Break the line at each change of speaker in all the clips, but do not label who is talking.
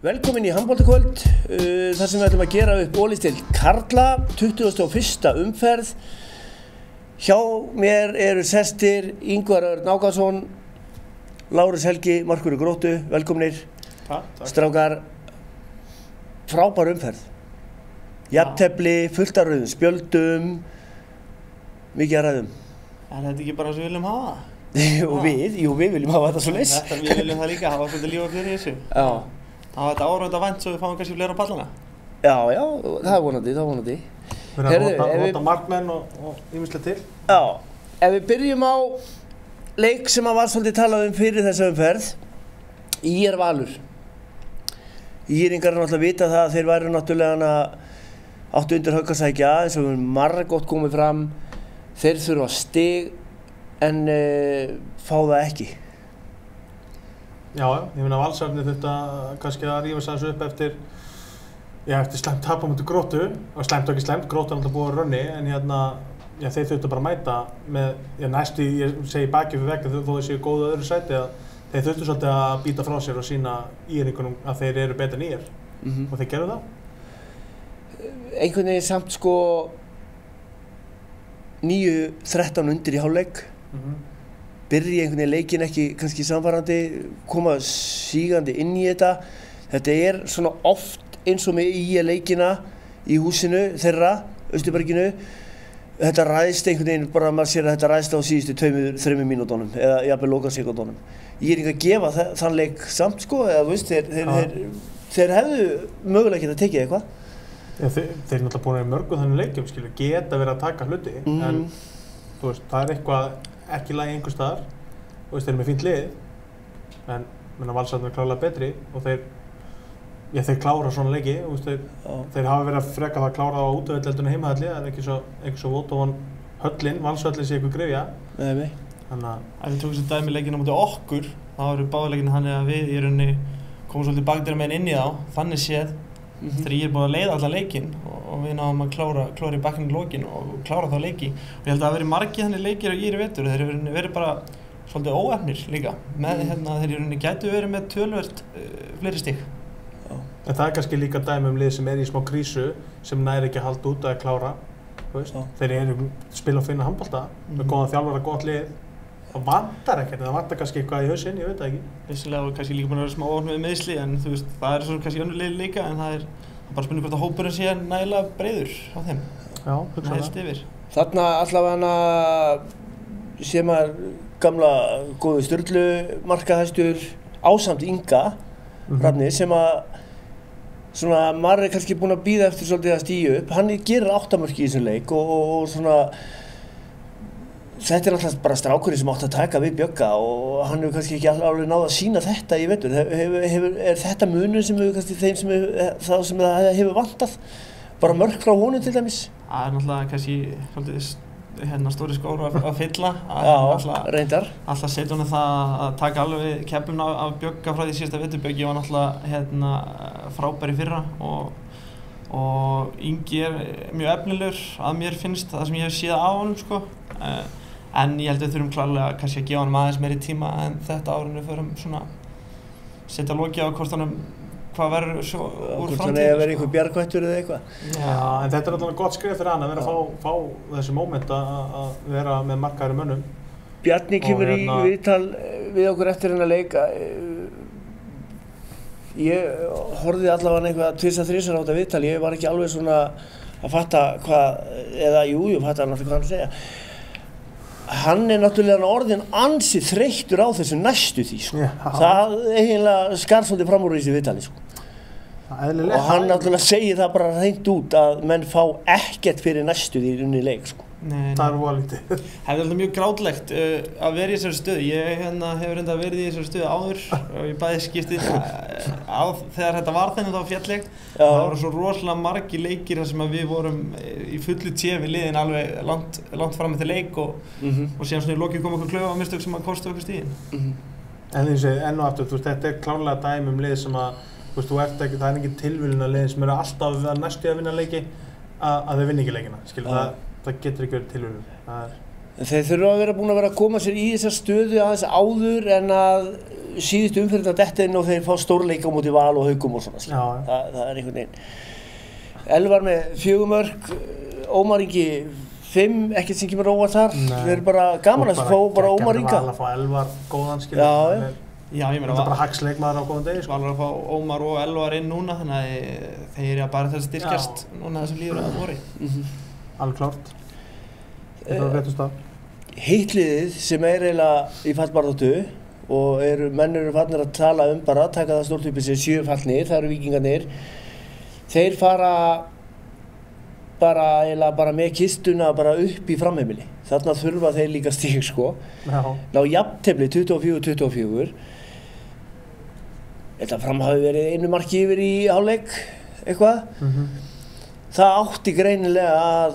Velkomin í handboltakvöld, þar sem við ætlum að gera upp Ólísdeild karla, 21. umferð. Hjá mér eru sestir Ingvar Örn Ákason, Lárus Helgi, Markur í Gróttu, velkominir.
Takk.
Strákar, frábær umferð. Jafntefli, fullt af rauðum spjöldum, mikið að ræðum.
Er þetta ekki bara sem við viljum hafa?
við viljum hafa þetta svo leys.
Við viljum það líka, hafa svolítið líf og fyrir þessu.
Já.
Það var þetta áraut að vænt svo við fáum kannski fleira á pallana.
Já, það er vonandi.
Við erum að nota markmenn og ýmislegt til.
Já, ef við byrjum á leik sem var svolítið talað fyrir þessa umferð, ÍR Valur. Íringar náttúrulega vita það að þeir væru náttúrulega áttu undir högg að sækja, eins og við margótt komið fram. Þeir þurfa stig en fá það ekki.
Já, ég meina Valsararnir þurfti kannski að rífa sig aðeins upp eftir slæmt tap á móti Gróttu, og slæmt og ekki slæmt, Gróttu er náttúrulega búið á runni, en þeir þurftu bara að mæta með næstu, ég segi baki fyrir vegna þó þeir séu góðu öðru sæti, að þeir þurftu svolítið að býta frá sér og sýna íringunum að þeir eru betur en ír, og þeir gerðu það.
Einhvern veginn samt 9-13 undir í hálfleik. Byrja einhvern veginn leikinn ekki kannski samvarandi, koma sígandi inn í þetta. Þetta er svona oft eins og með leikina í húsinu þeirra, Austurberginu. Þetta ræðst einhvern veginn, bara maður sér að þetta ræðst á síðustu 2-3 mínútonum eða jafnvel lokasekúndunum. Ég er ekki að gefa þann leik samt eða þú veist, þeir hefðu mögulega getað tekið eitthvað.
Þeir náttúrulega búin að mörgu þannig leikjum, geta verið að taka hluti, en þú veist, það er eitthvað ekki í lagi einhvers staðar, og þeir eru með fínt lið, en Valsararnir er klárlega betri og þeir klára svona leiki, þeir hafa verið að freka það að klára á útivelli heimahalli, en ekki svo Vótavon höllin, Valshöllin sé eitthvað grefja.
Nei.
Þannig að
ef við tókum sem dæmi leikinn á móti okkur, þá eru báðuleikinn þannig að við í rauninni komum svolítið bakdyra meginn inn í þá, þannig séð, þegar ég er búin að leiða allan leikinn og við náum að klára í bakkinn í lokin og klára þá leiki. Og ég held að það hafi verið margir þannig leikir í vetur, þeir eru verið bara svolítið óefnir líka, með þeir eru gætu verið með töluvert fleiri stig.
En það er kannski líka dæmi lið sem er í smá krísu, sem næri ekki að halda út að klára, þeir eru spila og finna handbolta, með góðan þjálfara, gott lið. Það vantar ekkert, það vantar kannski eitthvað í hausinn, ég veit það ekki. Vissulega
og kannski líka búin að vera smá óhefn með meiðsli, en þú veist, það er svo kannski önnur lið líka, en það er bara spurning hvort að hópurinn sé nægilega breiður á þeim.
Já, hugsa það.
Þarna allavega sé maður gamla góðu Sturlu markahæstur ásamt Inga Rafni, sem svona maður er kannski búinn að bíða eftir svolítið að stíga upp. Hann gerir 8 mörk í þessum leik og svona þetta er alltaf bara strákurinn sem átt að taka við Bjögga og hann hefur kannski ekki alveg náð að sýna þetta í vetur. Er þetta munur sem hefur kannski þeim sem það hefur vantað? Bara mörk frá honum til dæmis?
Það er náttúrulega kannski svolítið stóri skór að fylla.
Já, reyndar.
Alltaf setja honum það að taka alveg keppnum af Bjögga frá því síðasta vetur. Bjöggi var náttúrulega frábær í fyrra og Ingi er mjög efnilegur að mér finnst það sem ég hef séð á honum En ég held að við þurfum klárlega kannski að gefa honum aðeins meiri tíma en þetta árinu förum svona setja loki á hvort honum hvað verður svo úr framtíðinni.
Hvort hann eigi að vera einhver bjargvættur eða eitthvað.
Já, en þetta er alltaf gott skref fyrir hann að vera að fá þessi móment að vera með markaðri mönnum.
Bjarni kemur í viðtal við okkur eftir hennar leik. Ég horfði allavega eitthvað 2-3 á þetta viðtal. Ég var ekki alveg svona að fatta ég fatta náttúrulega hvað hann segja. Hann er náttúrulega orðinn ansi þreyttur á þessu næstu því, Það eiginlega skar svolítið fram úr þessu viðtali, Og hann náttúrulega segir það bara hreint út að menn fá ekkert fyrir næstu því í leik,
Nei.
Það er volítið.
Það er alltaf mjög grátlegt að vera í þessari stöðu. Ég hefur reynda verið í þessari stöðu áður og ég bæði skiptið þegar þetta var þennan þá fjallegt. Það voru svo rosalega margir leikir þar sem að við vorum í fullu téfi liðin alveg langt fram eftir leik og síðan svona í lokið kom okkur klaufa mistök sem að kosta okkur stigin.
En enn og aftur, þetta er klárlega dæmi lið sem að það er engin tilviljun að liðin sem eru alltaf næstu að vinna leiki að þeir vinna ekki leikina. Það getur ekki verið tilviljun.
Þeir þurfa að vera búin að koma sér í þessa stöðu aðeins áður en að síðustu umferðina detta inn og þeir fá stórleika á móti Val og Haugum og svona. Það einhvern veginn. Elvar með 4 mörk, Ómar Ingi 5, ekkert sem kemur óvart þar. Þeir bara gaman að fá bara Ómar Inga.
Val að fá Elvar góðan
Já, ég meina
það bara hagsleikmaður á góðan degi
Val að fá Ómar og Elvar inn núna þannig að þeir eru bara þess að styrkjast núna þessum líður að voru.
Alveg klárt. Þetta var réttu stað.
Hitt liðið sem eiginlega í fallbaráttu og menn eru farnir að tala bara taka það stórt upp í sig 7 fallnir, það eru Víkingarnir. Þeir fara bara með kistuna bara upp í framheimili. Þarna þurfa þeir líka stig sko. Ná jafntefli 24-24. Þetta Fram hafi verið 1 marki yfir í hálfleik eitthvað. Það átti greinilega að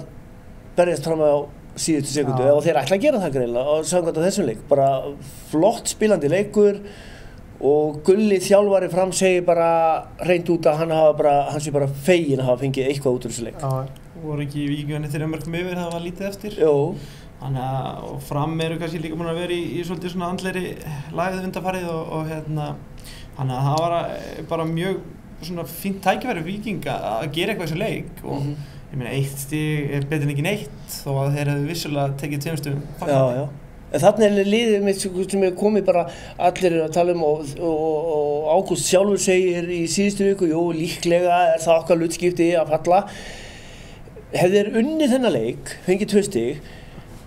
berjast fram á síðustu sekundu og þeir ætla að gera það greinilega og samkvæmt á þessum leik. Bara flott spilandi leikur og Gulli þjálfari Fram segir bara hreint út að hann sé bara feginn að hafa fengið eitthvað út úr þessu leik.
Voru ekki Víkingarnir 3 mörkum yfir, það var lítið eftir.
Jó.
Þannig að Fram eru kannski líka búin að vera í svolítið svona andlegri lagið undanfarið og þannig að það var bara mjög svona fínt tækifæri Víkinga að gera eitthvað í þessu leik og ég meina 1 stig betur en ekki neitt þó að þeir hefðu vissulega tekið 2 stigum.
Já. En þarna liðið mitt sem komið bara allir að tala og Ágúst sjálfur segir í síðustu viku, jú líklega það okkar hlutskipti að falla. Hefði þeir unnið þennan leik, fengið 2 stig,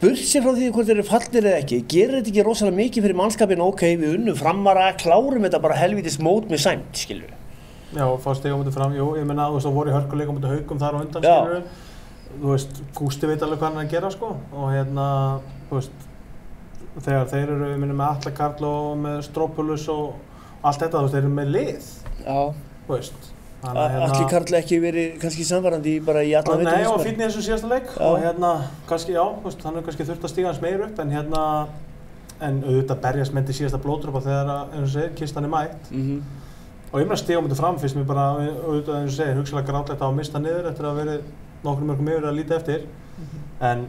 burtséð frá því hvort þeir eru fallir eða ekki, gerir þetta ekki rosalega mikið fyrir mannskapinn, ok, við unnum Framara, klárum þetta bara helvítis mót með sæmd, skilur við.
Já, fá stig á móti Fram, jú, ég meina, þú veist, það voru í hörkuleik á móti Haugum þar á undan, skilur við. Þú veist, Gústi veit alveg hvað hann að gera, sko, og þú veist, þegar þeir eru, ég meina, með Atla Karl og með Strópulus og allt þetta, þú veist, þeir eru með lið, þú veist.
Atli Karl ekki verið kannski samvarandi bara í allan veitum.
Nei, og fínn í þessu síðasta leik og kannski, já, veist, hann kannski þurft að stíga hans meir upp en auðvitað berjast með til síðasta blóðdropa þegar, eins og segir, kistan mætt. Og ég meina stíga á móti Fram fyrst mér bara, auðvitað, eins og segir, hugsalega grátlegt að mista niður eftir að verið nokkrum mörgum yfir að líta eftir. En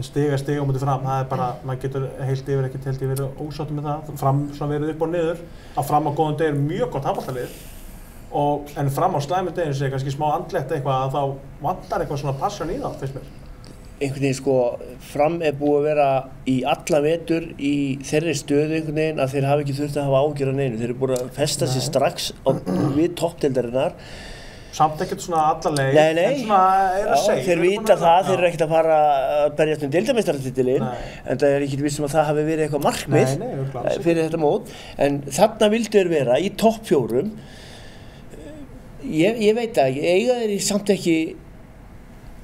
stiga á móti Fram, það bara, maður getur heilt yfir, ekkert heilt yfir ósáttur með það. Fram svona verið upp og niður, að Fram á góðum degi mjög gott handboltalið. En Fram á slæmum deginu sé kannski smá andlegt eitthvað að þá vantar eitthvað svona passion í það, finnst mér.
Einhvern veginn sko, Fram búið að vera í alla vetur í þeirri stöðu einhvern veginn að þeir hafa ekki þurft að hafa ágjör af neinu. Þeir eru búin að festa sig strax við toppdeildarinnar.
Samt ekkert svona alla leið,
en
svona að segja.
Þeir vita það, þeir eru ekkert að fara að berjast deildarmeistaratitilinn, en það ekki vissum að það hafi verið eitthvað markmið fyrir þetta mót. En þarna vildu þeir vera í topp 4. Ég veit að eiga þeir samt ekki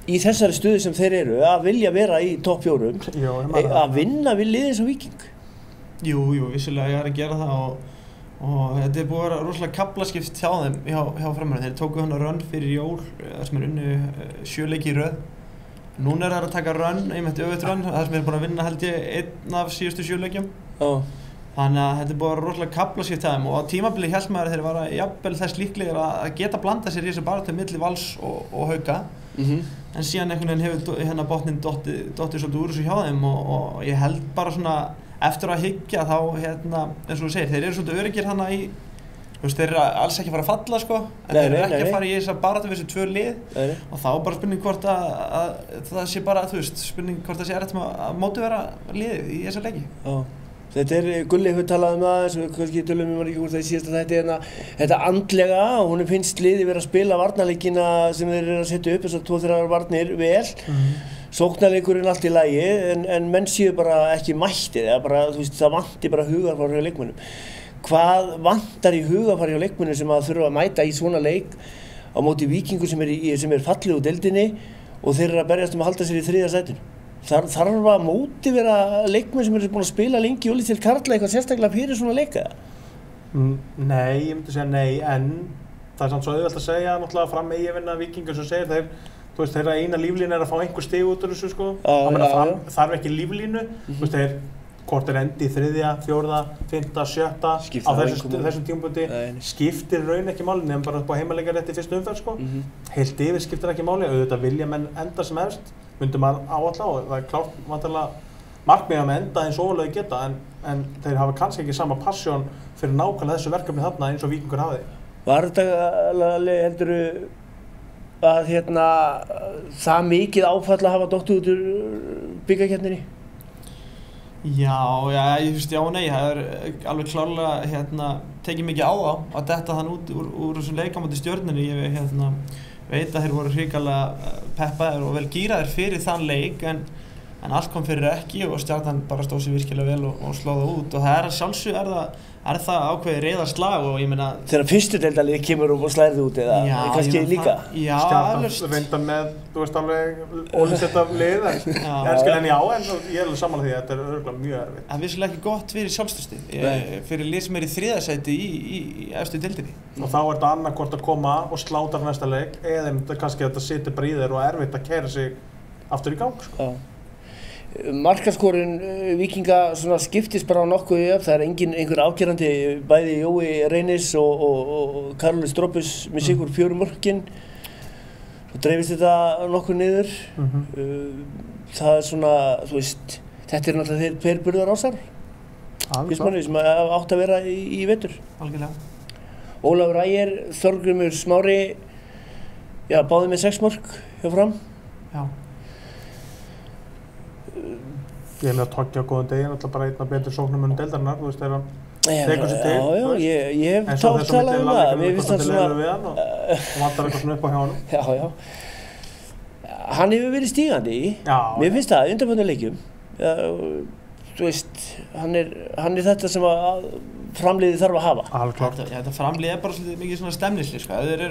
í þessari stöðu sem þeir eru að vilja vera í topp 4 að vinna við liðið eins og Víking.
Jú, vissulega ég er að gera það og þetta búið að vera rosalega kaflaskipt hjá þeim hjá Framara. Þeir tóku hann að rönn fyrir jól þar sem unnu 7 leiki í röð. Núna það að taka rönn, einmitt öfugt rönn, þar sem búin að vinna held ég 1 af síðustu 7 leikjum. Þannig að þetta búið að vera rosalega kaflaskipt hjá þeim og á tímabili hélt maður þeir var jafnvel þess líklegir að geta blanda sér í þessu baráttu milli Vals og Hauka. En síðan einhvern veginn hefur botninn dottið svolítið úr þessu hjá þeim og ég held bara svona eftir að hyggja þá eins og þú segir, þeir eru svolítið öryggir þarna í þeir eru alls ekki að fara að falla sko en þeir eru ekki að fara í þessa baráttu við þessu 2 lið og þá bara spurning hvort að það sé bara, þú veist, spurning hvort það sé erfitt að mótivera liðið í þessa leiki.
Þetta Gulli hefur talað það eins og við kannski tölum ekki úr það í síðasta þetta andlega og hún finnst liðið verið að spila varnarleikina sem þeir eru að setja upp þessar 2-3 varnir vel. Sóknarleikurinn allt í lagi en menn séu bara ekki mættið eða bara, þú veist, það vanti bara hugarfar hjá leikmönnum. Hvað vantar í hugarfar hjá leikmönnum sem að þurfa að mæta í svona leik á móti Víkingur sem er fallið úr deildinni og þeir eru að berjast að halda sér í 3. sætinu? Þarf að mótivera leikmenn sem eru búin að spila lengi og til karla eitthvað sérstaklega fyrir svona leika?
Nei, ég myndi segja nei, en það samt svo auðvelt að segja náttúrulega Fram eigi að vinna Víkingur sem segir þeir, þú veist, þeirra eina líflínu að fá einhver stig út úr þessu sko. Fram þarf ekki líflínu, þú veist, þeir hvort endi í 3., 4., 5., 7. á þessum tímapunkti skiptir raun ekki máli nefnum bara upp á heimaleikarétt í fyrstu umferð sko. Heilt yfir skiptir ekki máli, auðvitað vilja menn enda sem efst myndi maður áætla og það klárt vantarlega markmiðið með enda eins og ólega geta en þeir hafa kannski ekki sama passion fyrir nákvæmlega þessu verkefni þarna eins og Víkingur hafði.
Var þetta heldurðu að það mikið áfall að hafa dottið út úr bikarkeppninni?
Já, ég finnst já og nei, það alveg klárlega tekið mikið á að detta þann út úr þessum leik á móti Stjörnunni. Ég veit að þeir voru hrikalega peppaðir og vel gíraðir fyrir þann leik en allt kom fyrir ekki og Stjarnan bara stóð sér virkilega vel og slóð það út og það að sjálfsög er það ákveðið reiðarslag og ég meina
þegar fyrstu deildarlið kemur og slæðir út eða kannski líka?
Já,
Stjarnan reynda með, þú veist alveg ólisetta lið en ég er alveg sammála því að þetta örugglega mjög erfitt.
Það er vissulega ekki gott fyrir sjálfstraustið fyrir lið sem í 3. sæti í efstu deildinni.
Og þá er þetta annarkvort að koma og slátra næsta leik eða kannski að þetta situr bara í þér og erfitt að keyra sig aftur í gang sko.
Markaskorun Víkinga skiptist bara nokkuð upp, það einhver afgerandi, bæði Jói Reynis og Karoli Strópus með sigur 4 mörkin og dreifist þetta nokkuð niður. Það þú veist, þetta náttúrulega þeir tveir ásar manni, sem átt að vera í vetur.
Algjörlega.
Ólafur Ægir, Þorgrímur Smári, báði með 6 mörk hjá Fram.
Já.
Ég hef með að Toggi á góðan degi, náttúrulega bara einn af betri sóknarmönnum deildarinnar, þú veist, þegar hann tekur sér til.
Já, ég hef talað um það.
Mér finnst það svona við hann og vantar eitthvað svona upp á hjá honum.
Já. Hann hefur verið stígandi í.
Já.
Mér finnst það, undanfarna leikjum. Þú veist, hann er þetta sem að framliðið þarf að hafa.
Alveg klart.
Þetta framlið bara svolítið mikið svona stemningslið, sko. Þetta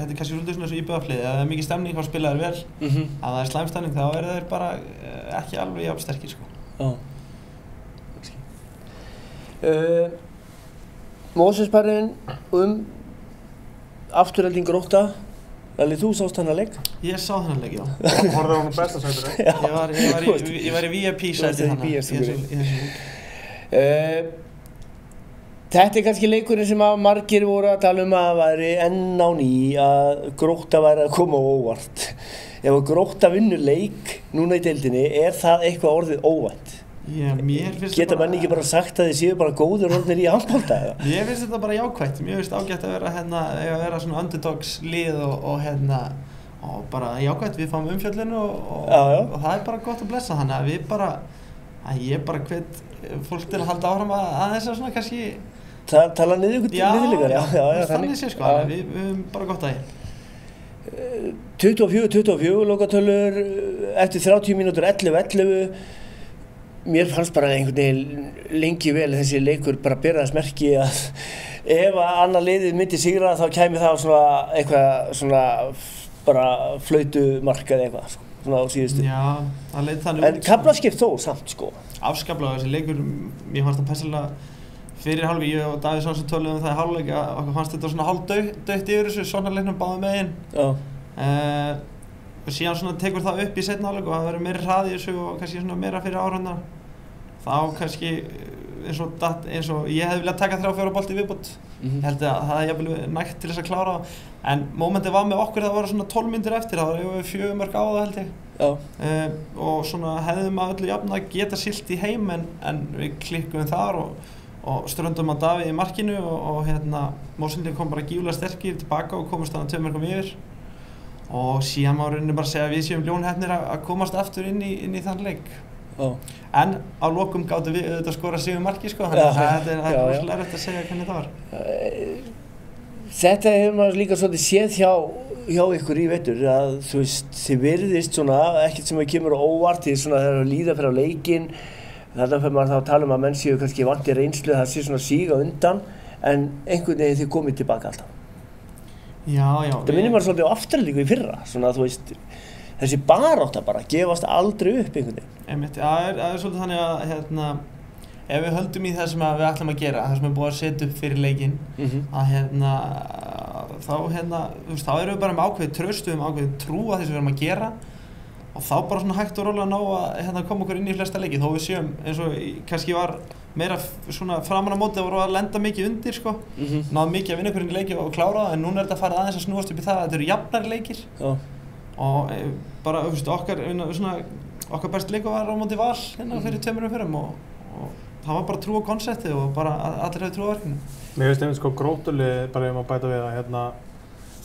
er kannski svolítið svona íbúðaflið, ef það er mikið stemning þá spila þeir vel. Ef það er slæmstemning þá eru þeir bara ekki alveg jafn sterkir, sko.
Mósesparinn afturhelding Grótta. Lalli, þú sást þennan leik?
Ég sá þennan leik, já.
Horfðu á honum besta sætinu?
Ég var í VIP sæti þannig.
Þetta er kannski leikurinn sem að margir voru að tala um að væri enn á ný að Grótta væri að koma á óvart. Ef Grótta vinnur leik núna í deildinni, er það eitthvað orðið óvænt?
Já, mér finnst
Geta menn ekki bara sagt að þið séu bara góðir orðnir í handbolta eða?
Mér finnst þetta bara jákvætt. Mér finnst ágætt að vera svona underdogs lið og bara jákvætt. Við fáum umfjöllun og það er bara gott að blessa þannig að ég bara hvet fólk til að halda áfram að þess að svona kannski
tala niður niðurleikar. Já,
þannig sé sko. Við höfum bara gott að
24 lokatölur eftir 30 mínútur 11. Mér fannst bara einhvern veginn lengi vel þessi leikur bara bera þess merki að ef annað liðið myndi sigra þá kæmi það svona eitthvað svona bara flautumark eða eitthvað svona á síðustu.
Já, það leit þannig út.
En kaflaskipt þó samt sko.
Afskaplega þessi leikur, mér fannst það persónulega fyrir hálfleik, ég og Davíð Svensson töluðum það í hálfleik að okkur fannst þetta svona hálfdautt yfir þessu svona leiknum báðum megin. Já. Og síðan svona tekur það upp í seinni hálfleik og það verður meira hraði í þessu og kannski svona meira fyrir áhörðina. Þá kannski eins og ég hefði viljað taka 3-4 bolti í viðbót. Ég held að það er jafnvel nægt til þess að klára. En mómentið var með okkur, það voru svona 12 mínútur eftir, það var yfir 4 mörk á það held ég. Já. Og svona hefðum að öllu jafn að geta siglt í heim en við klikkuðum þar og ströndum á Davíð í markinu og Mósundin kom bara gífulega sterkir tilbaka og komast þarna 2 mörkum yfir. Og síðan má rauninni bara segja að við séum ljónheppnir að komast aftur inn í þann leik. En á lokum gátum við auðvitað skora sigurmarki sko, þannig að það er rosalega erfitt að segja hvernig það var.
Þetta hefur maður líka svolítið séð hjá ykkur í vetur að þú veist, þið virðist svona ekkert sem kemur á óvart, þið svona þegar líða fyrir á leikinn, þarna fyrir maður þá að tala að menn séu kannski vanti reynslu, það sé svona síga undan, en einhvern veginn þið komið tilbaka alltaf.
Já.
Það minnir maður svolítið á afturlíku í fyrra, svona þú veist, þessi barátta bara gefast aldrei upp einhvern veginn.
Einmitt, það er svolítið þannig að ef við höldum í það sem við ætlum að gera, það sem er búið að setja upp fyrir leikinn, að þá erum við bara með ákveðið traust, við höfum ákveðið trú að því sem við erum að gera og þá bara svona hægt og rólega ná að koma okkur inn í flesta leiki, þó við séum eins og kannski var meira svona framan á móti að voru að lenda mikið undir sko, náðu mikið að vinna okkur inn í leiki og klára það, en núna er þetta farið aðeins að snúast upp í það að þetta eru jafnari leikir og bara okkar svona okkar besti leikur var á móti Val hérna fyrir 2 umferðum og það var bara trú á konseptið og bara allir hefði trú á verkinu.
Mér finnst einmitt sko Grótulið, bara ef maður bæta við að hérna,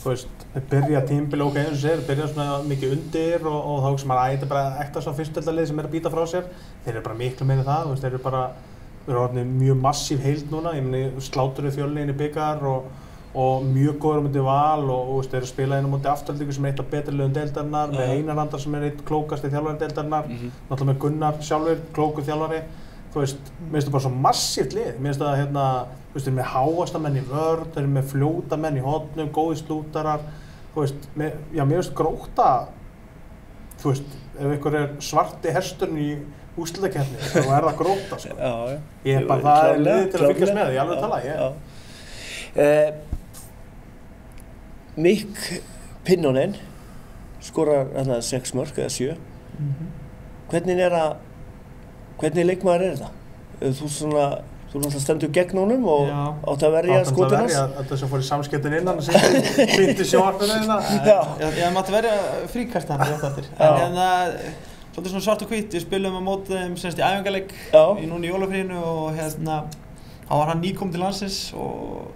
þú veist, byrja tímabil ok eins og segir, byrja svona mikið undir og þá sem maður ætti bara ekta svona fyrstdeildarlið sem að býta frá sér. Þeir eru bara miklu meira það, þú veist, þeir eru orðnir mjög massív heild núna, ég meni Sláturinn Fjölniinn í bikar og mjög góður á móti Val og þú veist, þeir eru að spila inn á móti Aftureldingu sem eitt af betri liðum deildarinnar, með Einar Andar sem eitt klókasti þjálfari deildarinnar, náttúrulega með Gunnar sjálfur, klókur þjálfari. Þú veist, mér finnst það bara svo massíft lið, mér finnst það hérna, þú veist, þeir eru með háasta menn í vörn, þeir eru með fljóta menn í hornum, góði slútarar, þú veist, mér finnst Grótta, þú veist, ef einhver svarti hesturinn í úrslitakeppni, þá það Grótta, sko.
Já.
Ég er bara, það liðið til að fylgjast með, ég alveg tala,
Mikk Pinnonen skorar 6 mörk eða 7. Hvernig leikmaður þetta? Þú náttúrulega stendur gegn honum og átt að verja skotin hans?
Þetta sem fór í samskiptin innan og sýndi sjónvarpinu hérna.
Ég mátti verja fríkastan rétt eftir. En svolítið svona svart og hvítt, við spilum á móti þeim semst í æfingarleik núna í jólafríinu og hérna þá var hann nýkominn til landsins og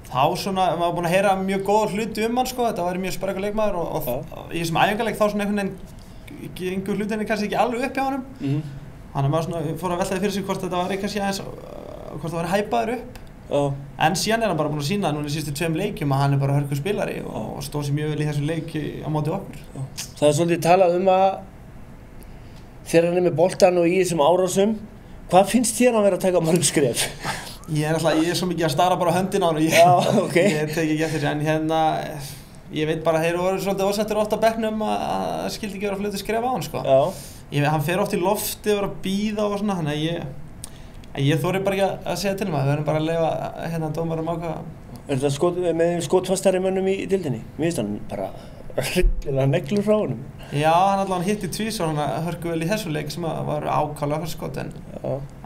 þá svona, maður var búinn að heyra mjög góða hluti hann sko, þetta var mjög sprækur leikmaður og í þessum æfingarleik þá svona einhvern veginn gengur hlutinni kannski ekki alveg upp hjá honum. Þannig að maður svona fór að velta því fyrir sig hvort þetta var kannski aðeins, hvort það var hæpaður upp. En síðan hann bara búinn að sýna núna í síðustu 2 leikjum að hann bara hörku spilari og stóð sér mjög vel í þessum leik á móti okkur.
Það svolítið talað að þegar hann með boltan og í þessum árásum, hvað finnst þér að vera að taka mörg skref?
Ég er svo mikið að stara bara á höndina á hann og ég tek ekki eftir þessu, en hérna, ég veit bara að þeir voru svolítið ósættir oft á bekknum að skildi ekki vera fljótt að skrefa á hann sko. Hann fer oft í lofti og er að bíða og svona, þannig að ég þori bara ekki að segja til við verðum bara að leyfa hérna dómarum ákveða.
Er þetta með skotfastari mönnum í deildinni? Mér finnst hann bara hryllilega neglur frá honum.
Já, hann hitti tvisvar, hann hörku vel í þessu leik sem var ákaflega fyrir skot, en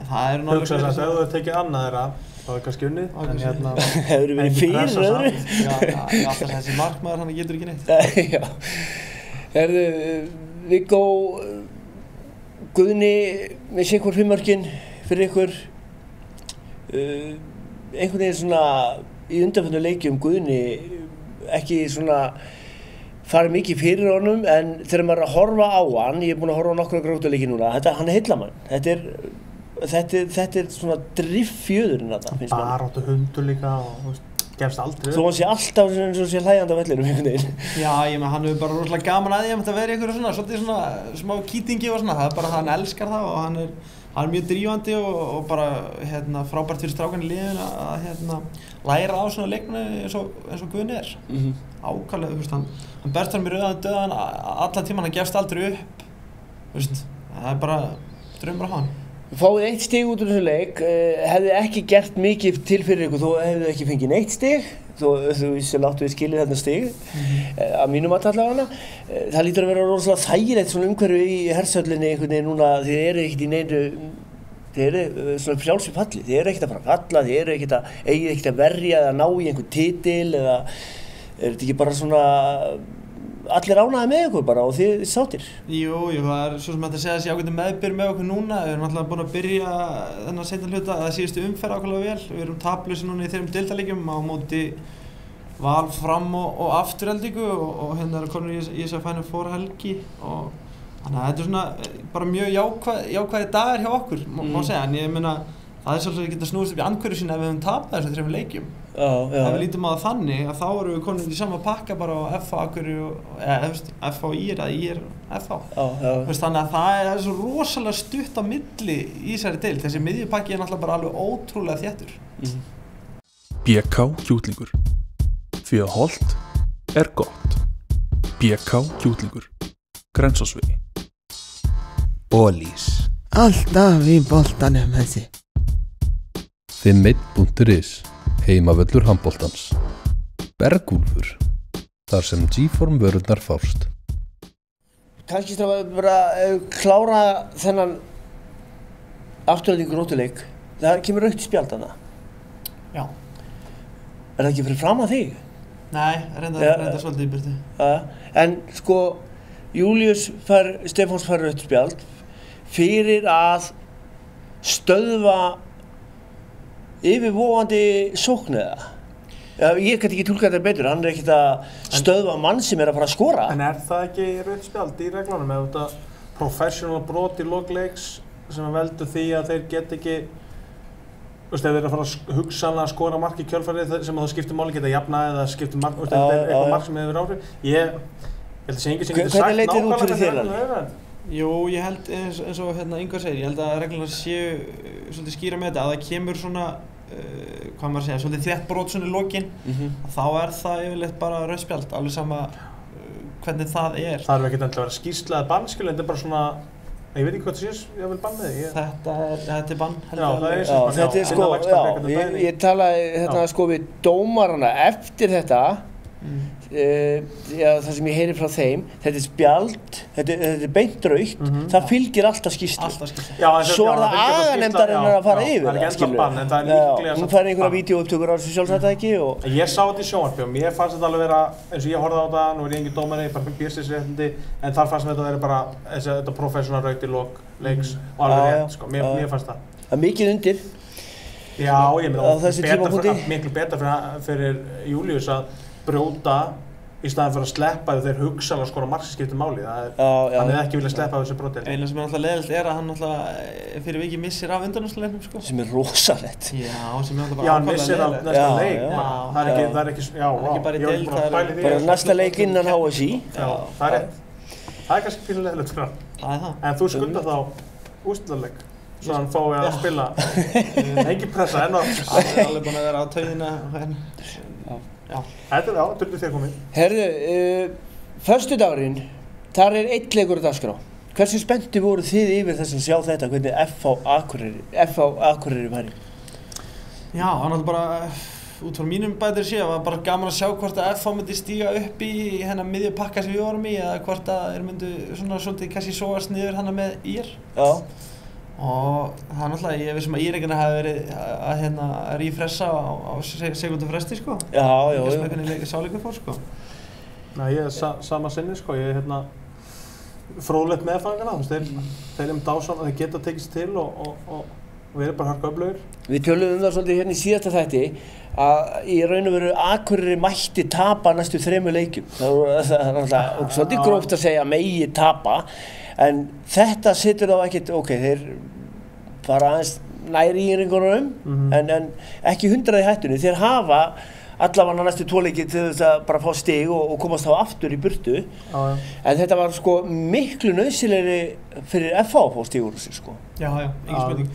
það eru náttúrulega...
Hugsa þess að ef þú hefur tekið annað þeirra, þá kannski unnið, en hérna...
Hefur verið fyrir öðru?
Já, alltaf þessi markmaður, hann getur ekki neitt.
Já. Herðu, Viggo, Guðni með sitthvor 5 mörkin fyrir ykkur. Einhvern veginn svona í undanförnu leikjum Guðni ekki svona farið mikið fyrir honum, en þegar maður er að horfa á hann, ég er búinn að horfa á nokkra Grótuleiki núna, hann heillar mann. Þetta er svona driffjöðurinn þetta, finnst mann.
Baráttu hundur líka og gefst aldrei.
Þó hann sé alltaf eins og sé hlægjandi á vellinum einhvern veginn.
Já, hann hefur bara rosalega gaman að því að vera í einhverju svona, svolítið svona smá kýtingi og svona, það er bara hann elskar það og hann er mjög drífandi og bara frábært fyrir strákan í liðinu að læra á svona leikmenni eins og Guðni er. Ákaflega, hann berst hann með rauðan döðan allan tímann, hann gefst aldrei upp, það er bara draumur á hann.
Fáið 1 stig út úr þessu leik, hefði ekki gert mikið til fyrir ykkur, þó hefðu ekki fengið neitt stig, þú láttu við skilið þarna stig, að mínum allavega. Það lítur að vera rosalega þægilegt svona umhverfi í Hersöllinni einhvern veginn núna, þið eru ekkert í neinu, þið eru svona frjálsir falli, þið eru ekkert að fara að falla, þið eru ekkert að verja eða ná í einhvern titil eða er þetta ekki bara svona allir ánægðir með ykkur bara og þið sáttir?
Jú, það er svo sem hægt að segja þessi ágættu meðbyr með okkur núna. Við erum alltaf búin að byrja þennan seinna hluta að síðustu umferð ákveðlega vel. Við erum taplausir núna í þeim deildarleikjum á móti Val, Fram og Aftureldingu og hérna er konur í þess að Final Four helgi og þannig að þetta er svona bara mjög jákvæðir dagar hjá okkur, má segja, en ég meina það er svolítið að geta snúist upp í andhverju sína ef við höfum tapað þessum 3 leikjum. Ef við lítum á það þannig að þá erum við komin í sama pakka bara á FH Akureyri FH IR eða IR FH. Þannig að það er svo rosalega stutt á milli í þessari deild. Þessi miðjupakki er náttúrulega bara alveg ótrúlega þéttur.
BK Kjúklingur. Því að hollt er gott. BK Kjúklingur. Grensásvegi. Ólís.
Alltaf í boltanum þessi.
51.is Heimavöllur handboltans. Bergúlfur. Þar sem G-form vörurnar fást.
Kannski þarf að bara klára þennan Aftureldingu Grótuleik. Það kemur rautt spjald þarna.
Já.
Er það ekki fyrir fram að þig?
Nei, reynda svolítið í byrtu.
En sko, Stefáns fær rautt spjald fyrir að stöðva yfirvofandi sókn eða? Ég get ekki túlkað þetta betur, hann ekkert að stöðva mann sem að fara að skora.
En það ekki rautt spjald í reglunum ef þetta professional brot í lok leiks sem veldur því að þeir get ekki ef þeir að fara að hugsanlega að skora mark í kjölfarið sem að það skiptir máli geta jafna eða skiptir mark, eitthvað mark sem hefur áhrif. Ég held að sé enginn sem getur sagt nákvæmlega hvernig regluna
Jú, ég held eins og Ingvar segir, ég held að reglurnar séu svolítið skýra með þetta, að það kemur svona hvað maður segja, svolítið þétt brot svona í lokin, þá það yfirleitt bara rautt spjald, alveg sama hvernig það er.
Það ekkert endilega að vera skýrsla eða bann, skilur, þetta bara svona ég veit ekki hvað það sé, ég vil bann með því.
Þetta bann,
held ég. Já,
þetta sko, ég talaði sko við dómarana eftir þetta, það sem ég heyri frá þeim, þetta spjald, þetta beint rautt, það fylgir alltaf skýrslu. Svo það aganefndarinnar að fara yfir
það, skilur.
Hún fær einhverja vídeóupptökur á þessu sjálfsagt ekki og...
Ég sá þetta í sjónvarpi og mér fannst þetta alveg vera, eins og ég horfði á þetta, nú ég engin dómari, ég bara björstisréttindi, en þar fannst þetta vera bara þetta professional raut í lok leiks og alveg rétt, sko, mér fannst það.
Það er mikið undir.
Já, ég meina, miklu betra fyrir Júlíus að brjóta í staðinn fyrir að sleppa þegar þeir hugsanlega skora mark sem skiptir máli. Hann hefði ekki viljað sleppa þessu broti.
Eina sem alltaf leiðilegt að hann alltaf fyrir vikið missir af undanúrslitaleiknum sko.
Sem rosalegt.
Já, sem alltaf bara
hann missir af næsta leik. Það er ekki,
ekki bara í deild,
bara næsta leik innan HSI.
Já, það rétt. Það kannski pínu leiðilegt fyrir hann.
Það það.
En þú skuldar þá úrslitaleik. Svo hann fái að spila. Engin pressa enn og...
Hann alveg búinn að vera á tauðina.
Þetta turdu þér komið.
Herðu, föstudagurinn, þar er einn leikur á dagskrá. Hversu spenntir voru þið yfir þess að sjá þetta, hvernig FH Akureyri væri?
Já, hann var bara, út frá mínum bætir sé, það var bara gaman að sjá hvort að FH myndi stíga upp í hennar miðju pakka sem við vorum í, eða hvort að þeir myndu svona svolítið kannski sóast niður hana með IR.
Já.
Og það náttúrulega, ég vissum að íreikarnir hafi verið að rífressa á sekúndu fresti sko.
Já.
Líka sem hvernig sáleikur fór sko.
Ég er sama sinni sko, ég er fróðlegt meðfangana, þeir dásan að þeir geta tekist til og við erum bara harka öflugir.
Við töluðum það svolítið hérna í síðasta þætti að í raun og veru Akureyri mætti tapa næstu 3 leikjum. Það er náttúrulega svolítið gróft að segja megi tapa. En þetta situr þá ekkert, þeir fara aðeins nær í yringunum, en ekki 100 í hættunni. Þeir hafa allavega næstu 2 leiki til þess að bara fá stig og komast þá aftur í burtu. En þetta var sko miklu nauðsynlegri fyrir FH að fá stig úr þessu sko.
Já, engin spurning.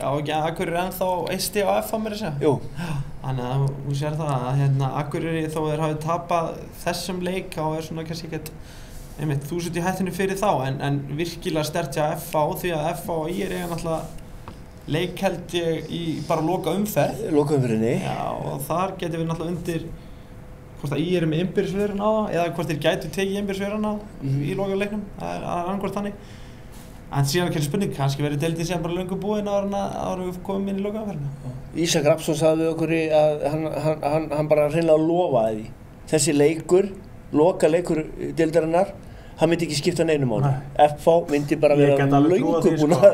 Á ekki Akureyri ennþá 1 stig á FH meira að segja?
Jú.
Þannig að þú sér það að Akureyri þó þeir hafi tapað þessum leik, þá svona kannski ekkert 1000 í hættinu fyrir þá, en virkilega sterkt hjá FH því að FH og IR eiga náttúrulega leik held ég í bara loka umferð.
Loka umferðinni.
Já, og þar getum við náttúrulega undir hvort að IR með innbyrðisvörun á það, eða hvort þeir gætu tekið innbyrðisvörun á í loka leiknum, það er annarkvort þannig. En síðan er spurning, kannski verið deildin sem bara löngu búinn áður við komum inn í loka umferðina.
Ísak Rafnsson sagði við okkur að hann bara hreinlega lofaði því. Þessi leikur, loka leikur deildarinnar, hann myndi ekki skipta neinu máli. FH myndi bara vera löngu búinn að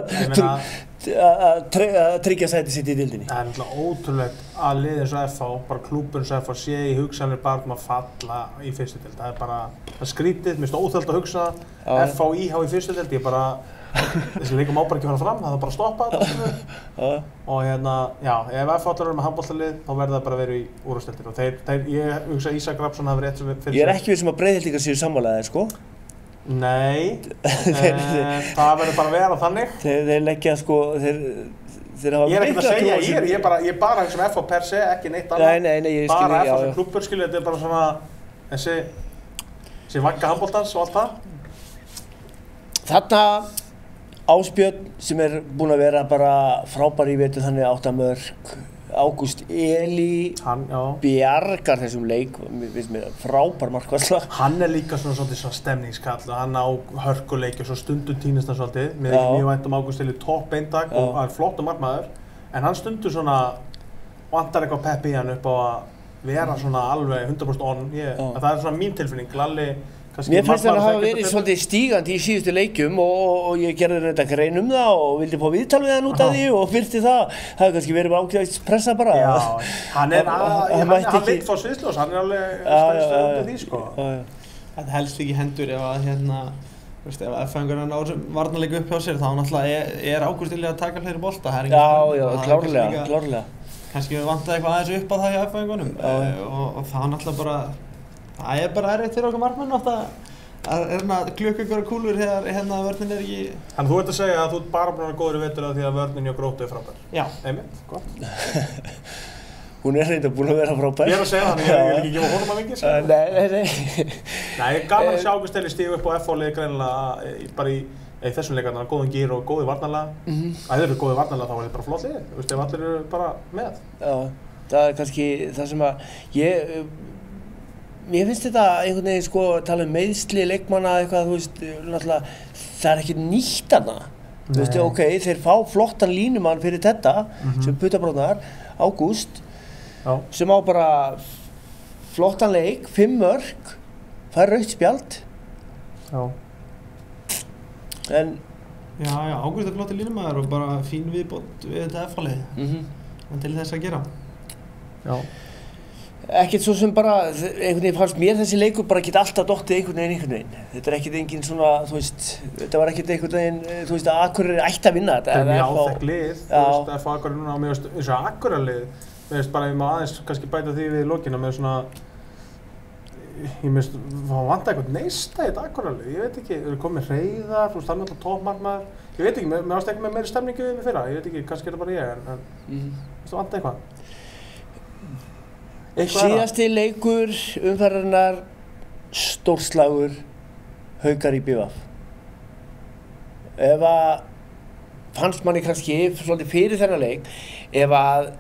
tryggja sæti sitt í deildinni.
Það er náttúrulega ótrúlegt að liðið eins og FH, bara klúbbur eins og FH sé í hugsanir bara að falla í fyrstu deild. Það er bara, það skrítið, mér finnst óþægilegt að hugsa FH IH í fyrstu deild, ég bara, þessi leikur má bara ekki fara fram, það er bara að stoppa þetta. Og já, ef FH allar eru með handboltalið, þá verður það bara að vera í úrvalsdeildinni. Og ég hugsa að Ísak Rafnsson hafi rétt fyrir sig.
Ég er ekki viss að Breiðhyltingar séu sammálaðir, sko.
Nei, það verður bara að vera þannig.
Þeir leggja sko, þeir hafa
ég er ekkert að segja, ég er bara eins og FH per se, ekki neitt annað.
Nei, ég skilji,
bara FH sem klúbbur skilji, þetta er bara svona þessi vagga handboltans og allt það.
Þarna Ásbjörn sem er búinn að vera bara frábær í vetur, þannig 8 mörk. Ágúst Eli bjargar þessum leik, finnst mér frábær markvarsla.
Hann er líka svona stemningskall og hann á hörkuleik og svo stundum týnist hann svolítið. Mér er ekki mjög vænt Ágúst Eli topp eindag og hann er flottur markmaður, en hann stundum svona vantar eitthvað pepp í hann upp á að vera svona alveg 100% on. Það er svona mín tilfinning. Lalli
Mér finnst það að hafa verið svolítið stígandi í síðustu leikjum og ég gerði þetta grein það og vildi fá viðtal við hann út af því og fyrsti það hefði kannski verið ágæðist pressa bara.
Já, hann vill fá sviðsljós, hann alveg stöðið því sko.
Þetta helst ekki hendur ef að ef F-fæðingur náður varnarleika upp hjá sér þá náttúrulega Ágúst vilja að taka fleiri bolta.
Já, klárlega.
Kannski við vantaði eitthvað aðeins upp á það hjá F-fæðingunum og það náttúrulega bara það bara erfitt fyrir okkur markmenn að klukka ykkur kúlur þegar vörnin ekki...
Þannig þú ert að segja að þú ert bara búin að vera góður í vetur því að vörnin hjá Gróttu frábær?
Já.
Einmitt, gott.
Hún reyndar búin að vera frábær.
Ég að segja þannig, ég vil ekki gefa honum að vingi.
Nei.
Nei, gaman að sjá Ágúst Elís stíga upp á F-liði greinilega bara í þessum leikarna, góðan gír og góði varnarlega. Þeir eru góði varnarlega þá var þetta bara flott lið, ef allir eru bara með.
Já, það kannski það sem að Mér finnst þetta einhvern veginn sko tala meiðsli leikmanna eitthvað, náttúrulega það ekki nýtt hana. Ok, þeir fá flottan línumann fyrir þetta sem putabróðnar, Ágúst, sem á bara flottan leik, 5 mörk, fær rautt spjald.
Já.
En
Já, Ágúst flottur línumaður og bara fín viðbót við þetta F-lið. Til þess að gera. Já.
Ekkert svo sem bara, einhvern veginn fannst mér þessi leikur bara geta alltaf dottið einhvern veginn. Þetta ekkert engin svona, þetta var ekkert einhvern veginn, að Akureyri ætti að vinna þetta.
Það mjög áþekk lið, F Akureyri núna, mér veist, eins og Akureyri-lið, mér veist bara, ég má aðeins kannski bæta því við lokina með svona, ég veist, það vantar eitthvað neista í þetta Akureyri-lið, ég veit ekki, eru komið Hreiðar, það er náttúrulega toppmarkmaður, ég veit ekki, mér varst ekki með meiri stemningu við mig fyrra, ég veit ekki, kannski það bara ég, en það vantar eitthvað.
Síðasti leikur umferðarinnar stórslagur Haukar IBVF. Ef að fannst manni kannski svolítið fyrir þennan leik, ef að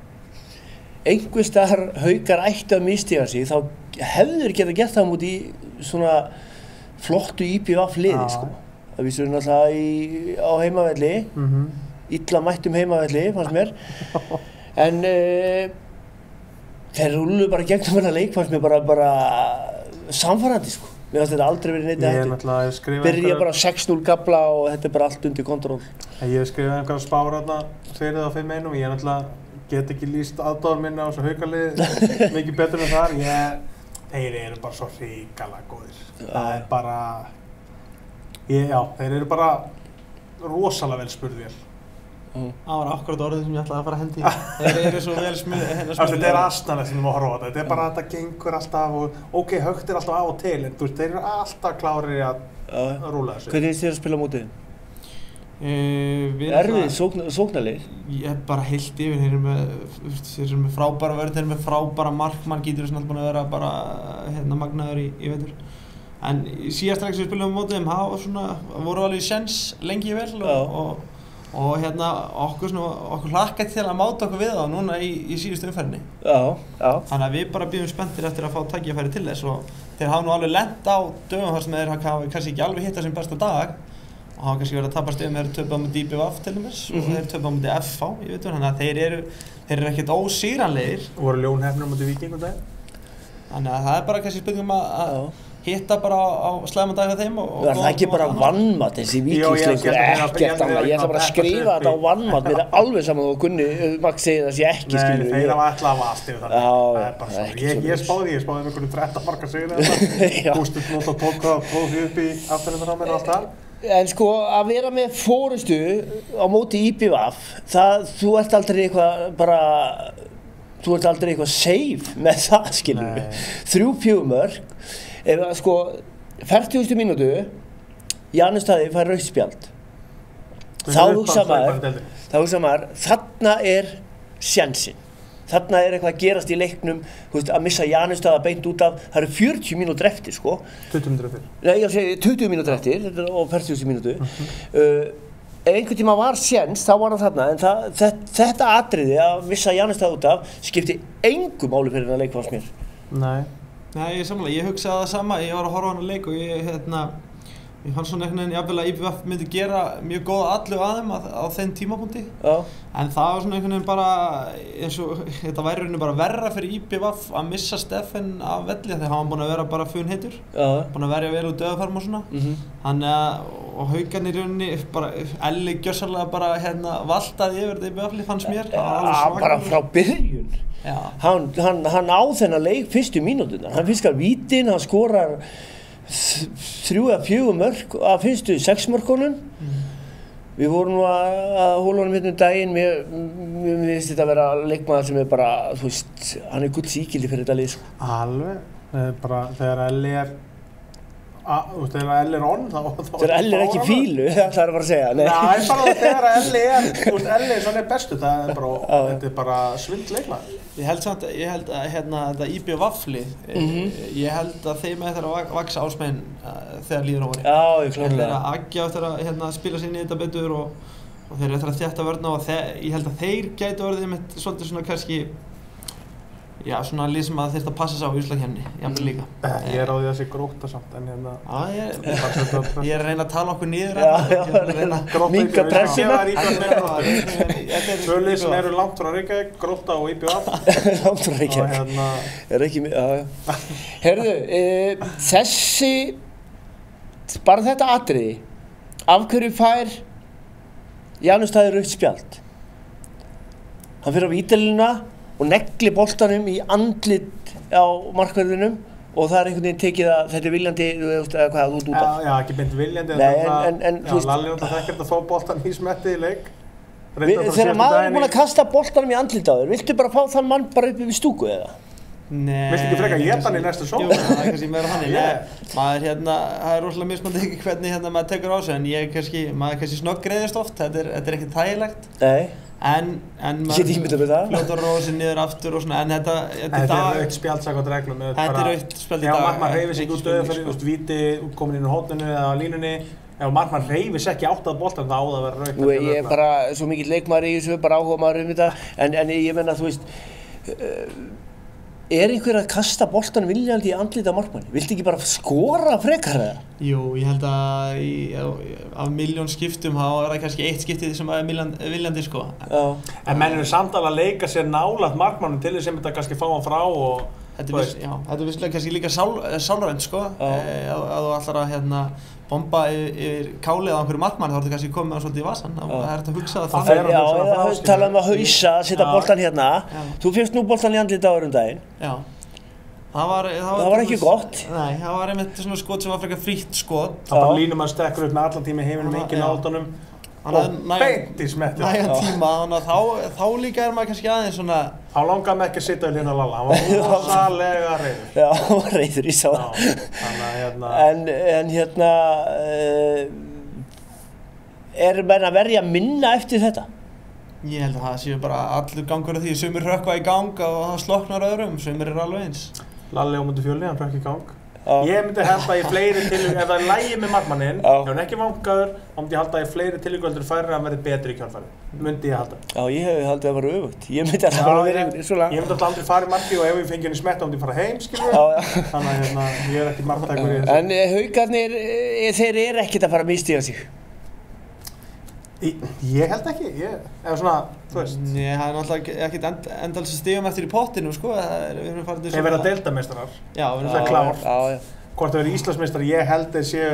einhvers staðar Haukar ættu að misstíga sig þá hefður geta gert það múti í svona flottu IBVF liði sko. Það vísur náttúrulega á heimavelli, illa mættum heimavelli fannst mér, en þeir rúluðu bara gegnum þennan leik fannst mér bara samfærandi sko. Mér fannst þetta aldrei verið neitt eftir. Byrja bara 6-0 gafla og þetta bara allt undir kontról.
Ég hef skrifað einhverja spár þarna fyrir það á 5-1 og ég get ekki lýst aðdáðan minna á þessu Haukalið mikið betur en þar. Þeir eru bara svo hrikalega góðir. Það er bara, þeir eru bara rosalega vel spurðir.
Það var akkurat orðið sem ég ætlaði að fara að hendi í. Þeir eru svo vel smiðir.
Þetta er astanlega sem ég má horfa á þetta. Þetta er bara að þetta gengur alltaf og ok, Högt er alltaf á og til en þeir eru alltaf klárir í að rúla þessu.
Hvernig finnst þér að spila mótið? Erfið sóknarlið?
Ég bara heilt yfir. Þeir eru með frábæra vörn, þeir eru með frábæra markmann, Gítur er búinn að vera bara magnaður í vetur. En síðasta leik sem við spilaðum mótið þeim voru alveg séns lengi vel og okkur hlakkaði til að máta okkur við þá núna í síðustu umferðinni. Þannig að við bara bíðum spenntir eftir að fá tækifæri til þess og þeir hafa nú alveg lent á dögum þar sem þeir hafa kannski ekki alveg hitta sin besta dag og hafa kannski verið að tappa stöðum þeir töpuðu á móti IBVF til dæmis og þeir töpuðu á móti FH í vetur, þannig að þeir eru ekkert ósýranlegir.
Og voru ljónhefnir á móti Víking og dag.
Þannig að það er bara kannski spurning að hitta bara á slæma dag hjá þeim og
það er ekki bara vannmatt þessi Víkingsleikur, ekkert annað. Ég ætla bara að skrifa þetta á vannmatt, mér er alveg saman og Gunni Max segir það sé ekki, skilur við.
Nei, þeir hafa ætlað að vast yfir það. Það er bara svona. Ég spáði með einhvern 13 marka sigur þetta. Gústi Flóta tók því upp í afturlindar á mér og allt það.
En sko, að vera með fórustu á móti IBVF, þú ert aldrei eitthvað safe með það, skilur við. 3-4 mörk. Ef sko, 40. mínútu, Janus Daði fær rautt spjald. Þá hugsa maður, þarna er sénsinn. Þarna er eitthvað að gerast í leiknum, að missa Janus Daða beint út af, það eru 40 mínútur eftir, sko.
20 mínútur eftir.
Nei, ég segi 20 mínútur eftir, þetta er á 40. mínútu. Ef einhvern tíma var séns, þá var hann þarna, en þetta atriði að missa Janus Daða út af skipti engu máli fyrir þennan leik fannst mér.
Nei, ég sammála, ég hugsaði það sama, ég var að horfa á hann leik og ég Ég fann svona einhvern veginn jafnvel að IBVF myndi gera mjög góða allu að þeim á þeim tímapunkti.
Já.
En það var svona einhvern veginn bara eins og þetta væri rauninni bara verra fyrir IBVF að missa Steffen af velli þegar hann var búinn að vera bara funheitur.
Já.
Búinn að verja vel úr döðafarm og svona. Þannig að og Haukarnir í rauninni bara Elli gjörsamlega bara valtaði yfir þetta IBVF fannst mér.
Bara frá byrjun.
Já.
Hann á þennan leik fyrstu mínúturnar. Hann fiskar vítin, hann skorar 3 eða 4 mörk af fyrstu 6 mörkunum. Við vorum nú að hóla honum hérna daginn, mér finnst þetta að vera leikmaður sem bara, þú veist, hann gull ígildi fyrir þetta lið.
Alveg, bara þegar Elli þegar Elli on þá
þegar Elli ekki fílu, það bara að segja.
Nei, bara þegar Elli Elli svona bestu, þetta bara svindl leikmaður.
Ég held að þetta IBVF-lið, ég held að þeim eftir að vaksa ásmegin þegar líður á vori.
Já, ég klárlega.
Þeir Aggi eftir að spila sér inn í þetta betur og þeir eftir að þétta vörna og ég held að þeir gætu orðið með svolítið svona kannski svona lið sem að þyrfti að passa sig á Íslandkeppninni, jafnvel líka.
Ég á því að sé Grótta samt, en
ég að reyna að tala okkur niður.
Minka pressuna.
Tvö lið sem eru langt frá Reykjavík, Grótta og IBVF.
Langt frá Reykjavík. Heyrðu, bara þetta atriði, af hverju fær Janus Daði rautt spjald? Hann fer á vítalínuna og negli boltanum í andlit á markverðinum og það einhvern veginn tekið að þetta viljandi, eða hvað, út af.
Já, ekki beint viljandi.
Nei,
þú veist. Lalli þekkir þetta að fá boltan í smetti í leik.
Þegar maður búinn að kasta boltanum í andlit á þér, viltu bara fá þann mann bara upp í stúku eða?
Nei.
Viltu ekki frekar éta hann í næstu sókn?
Jú, það kannski meira þannig. Maður það rosalega mismunandi hvernig maður tekur á sig, en maður kannski snöggreiðist oft, þetta er ekkert þægilegt.
Nei.
En fljótar rósið niður aftur og svona, en þetta
er rautt spjald samkvæmt reglum.
Þetta er rautt spjald í dag.
Ef markmann hreyfir sig út döðafæri, víti, komin inn á hótninu eða á línunni, ef markmann hreyfir sig ekki átt að boltan, þá á það að vera rautt.
Nú, ég er bara svo mikill leikmaður í þessu, bara áhuga maður þetta, en ég menna, þú veist, er einhver að kasta boltan viljandi í andlit á markmanni? Viltu ekki bara skora frekar það?
Jú, ég held að af milljón skiptum þá er það kannski eitt skiptið sem er viljandi sko.
Já.
En menn eru samt alveg að leika sér nálægt markmannum til þess að þetta kannski fá hann frá og
þetta er vissulega kannski líka sálrænt sko. Að þú ætlar að bomba yfir kálið á einhverju markmanni þá ertu kannski komið með hann svolítið í vasann. Það er hægt að hugsa það þannig.
Já, tala um að hausa, setja boltan hérna. Þú fékkst nú boltan í andlit á öðrum daginn.
Já. Það
var ekki gott.
Nei, það var einmitt svona skot sem var frekar frítt skot.
Það bara línum að stekkur upp með allan tíma í heiminum, enginn á átunum. Og beint í smettið.
Nægan tíma, þannig að þá líka maður kannski aðeins svona.
Þá langaði mig ekki að sitja við hlýna Lalla, hann var rosalega reiður.
Já, hann var reiður, ég sá það. En er menn að verja minna eftir þetta?
Ég held að það séu bara allur gangur af því, sumir hrökkva í gang og það sloknar öðrum, sumir alveg eins.
Lalli á múti Fjölni, hann hrökk í gang. Ég myndi halda í fleiri tilvík, ef það er lægi með markmanninn, ef hann ekki vangaður, þá myndi ég halda í fleiri tilvíkvöldur færri að hann verði betri í kjálfari. Myndi ég halda.
Já, ég hefði haldið að vera öfugt. Ég myndi alltaf bara verið svona.
Ég myndi alltaf aldrei fara í marki og ef ég fengi henni smetta, þá myndi ég fara heim, skilur við. Þannig að ég er ekki marktækur í þessu.
En Haukarnir, þeir eru ekkert að fara að misstíga sig.
Ég held ekki, eða svona, þú veist.
Nei, það er náttúrulega ekkert endalins stigum eftir í pottinu, sko.
Þeir verða deildameistarar.
Já,
það er klár. Hvort það verður Íslandsmeistarar, ég held þeir séu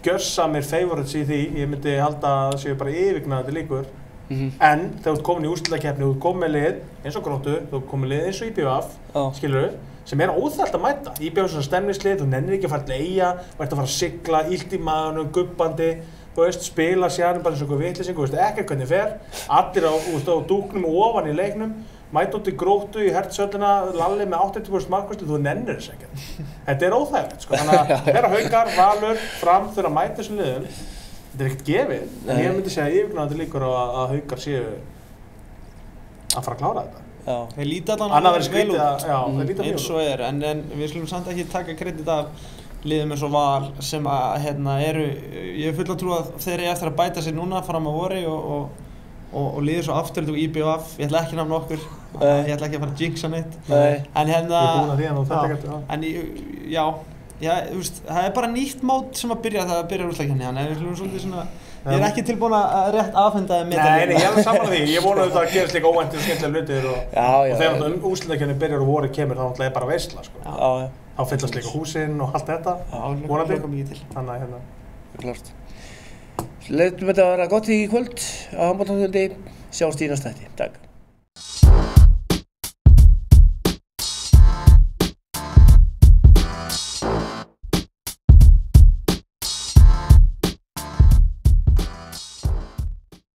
gjörsamir favorites í því. Ég myndi halda að það séu bara yfirgnæfandi líkur. En þegar þú ert komin í úrslitakeppni, þú ert komin með lið eins og Gróttu, þú ert komin með lið eins og IBVF, skilurðu, sem er óþægt að mæta. IBVF er svona stemningslið, þú nennir ekki að fara til Eyja, þú ert að fara að sigla, illt í maganum, gubbandi. Þú veist, spila sérnum bara eins og einhver vitleysingur, þú veist ekkert hvernig fer. Allir á dúknum og ofan í leiknum, mæta út í Gróttu í hertsöllina, Lalli með 80% markværslu, þú nennir þess ekkert. Þetta er óþægilegt, sko. Þannig að þeirra Haukar, Valur, Fram þurfa að mæta þessum liðum. Þetta er ekkert gefið. En ég myndi segja yfirgnæfandi líkur á að Haukar séu að fara að klára þetta.
Já. Þeir líta allan vel út, eins og en við skulum samt ekki taka kredit af liðum eins og Val sem að ég er full að trúa að þeir eru eftir að bæta sig núna fram á vori og liður svo afturlítið og IBVF, ég ætla ekki að nefna okkur, ég ætla ekki að fara að jinxa neitt. En
Ég er búinn að því að þetta ekkert,
en já, Já, þú veist, það bara nýtt mót sem að byrja þegar það byrjar úrslitakeppni, þannig að við hljóðum svolítið svona, ég ekki tilbúin að rétt afhenda
Nei, ég er saman því, ég vona að það gerist líka óvæntir og skemmtilega hlutir og þegar úrslitakeppnin byrjar og vorið kemur þá náttúrulega bara veisla, sko. Þá fyllast líka húsin og allt þetta, vonandi. Þannig að hérna.
Klart. Leitum þetta að vera gott í kvöld á handboltaþjóðfundi, sjáumst í næsta þætti. Takk.